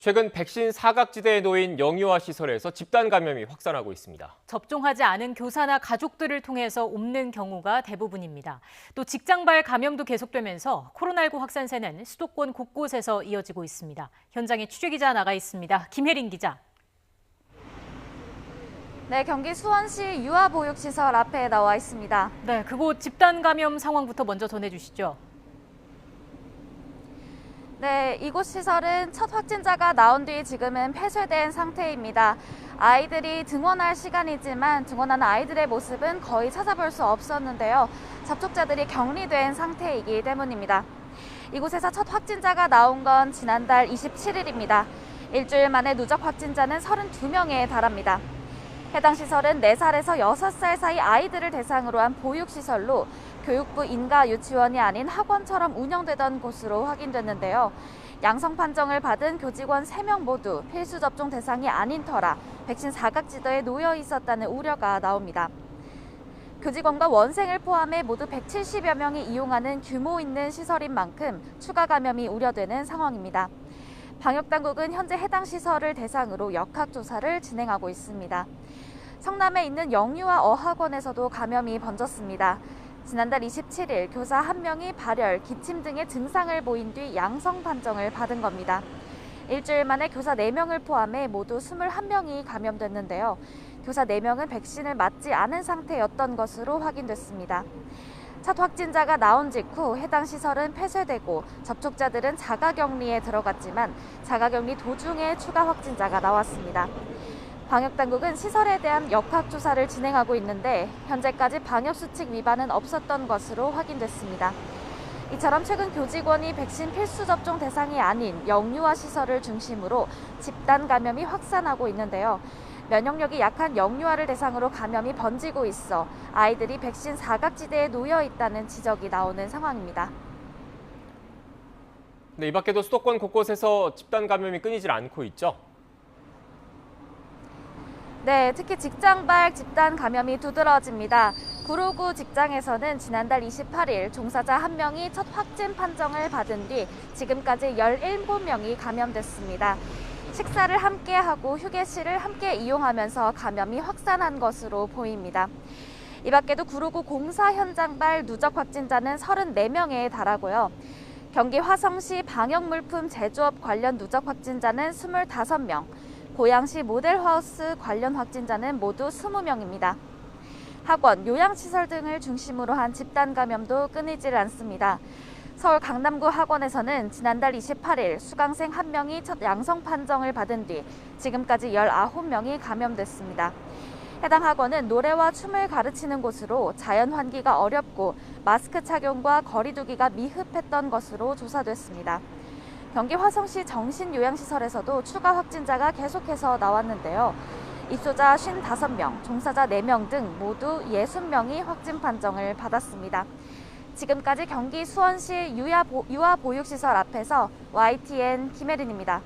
최근 백신 사각지대에 놓인 영유아 시설에서 집단 감염이 확산하고 있습니다. 접종하지 않은 교사나 가족들을 통해서 옮는 경우가 대부분입니다. 또 직장발 감염도 계속되면서 코로나19 확산세는 수도권 곳곳에서 이어지고 있습니다. 현장에 취재기자 나가 있습니다. 김혜린 기자. 네, 경기 수원시 유아보육시설 앞에 나와 있습니다. 네, 그곳 집단 감염 상황부터 먼저 전해주시죠. 네, 이곳 시설은 첫 확진자가 나온 뒤 지금은 폐쇄된 상태입니다. 아이들이 등원할 시간이지만 등원하는 아이들의 모습은 거의 찾아볼 수 없었는데요. 접촉자들이 격리된 상태이기 때문입니다. 이곳에서 첫 확진자가 나온 건 지난달 27일입니다. 일주일 만에 누적 확진자는 32명에 달합니다. 해당 시설은 4살에서 6살 사이 아이들을 대상으로 한 보육시설로 교육부 인가 유치원이 아닌 학원처럼 운영되던 곳으로 확인됐는데요. 양성 판정을 받은 교직원 3명 모두 필수 접종 대상이 아닌 터라 백신 사각지대에 놓여 있었다는 우려가 나옵니다. 교직원과 원생을 포함해 모두 170여 명이 이용하는 규모 있는 시설인 만큼 추가 감염이 우려되는 상황입니다. 방역당국은 현재 해당 시설을 대상으로 역학조사를 진행하고 있습니다. 성남에 있는 영유아 어학원에서도 감염이 번졌습니다. 지난달 27일 교사 1명이 발열, 기침 등의 증상을 보인 뒤 양성 판정을 받은 겁니다. 일주일 만에 교사 4명을 포함해 모두 21명이 감염됐는데요. 교사 4명은 백신을 맞지 않은 상태였던 것으로 확인됐습니다. 첫 확진자가 나온 직후 해당 시설은 폐쇄되고 접촉자들은 자가격리에 들어갔지만 자가격리 도중에 추가 확진자가 나왔습니다. 방역당국은 시설에 대한 역학조사를 진행하고 있는데 현재까지 방역수칙 위반은 없었던 것으로 확인됐습니다. 이처럼 최근 교직원이 백신 필수 접종 대상이 아닌 영유아 시설을 중심으로 집단 감염이 확산하고 있는데요. 면역력이 약한 영유아를 대상으로 감염이 번지고 있어 아이들이 백신 사각지대에 놓여 있다는 지적이 나오는 상황입니다. 네, 이 밖에도 수도권 곳곳에서 집단 감염이 끊이질 않고 있죠. 네, 특히 직장발 집단 감염이 두드러집니다. 구로구 직장에서는 지난달 28일 종사자 1명이 첫 확진 판정을 받은 뒤 지금까지 17명이 감염됐습니다. 식사를 함께 하고 휴게실을 함께 이용하면서 감염이 확산한 것으로 보입니다. 이 밖에도 구로구 공사 현장발 누적 확진자는 34명에 달하고요. 경기 화성시 방역물품 제조업 관련 누적 확진자는 25명, 고양시 모델하우스 관련 확진자는 모두 20명입니다. 학원, 요양시설 등을 중심으로 한 집단 감염도 끊이질 않습니다. 서울 강남구 학원에서는 지난달 28일 수강생 1명이 첫 양성 판정을 받은 뒤 지금까지 19명이 감염됐습니다. 해당 학원은 노래와 춤을 가르치는 곳으로 자연 환기가 어렵고 마스크 착용과 거리 두기가 미흡했던 것으로 조사됐습니다. 경기 화성시 정신요양시설에서도 추가 확진자가 계속해서 나왔는데요. 입소자 55명, 종사자 4명 등 모두 60명이 확진 판정을 받았습니다. 지금까지 경기 수원시 유아보육시설 앞에서 YTN 김혜린입니다.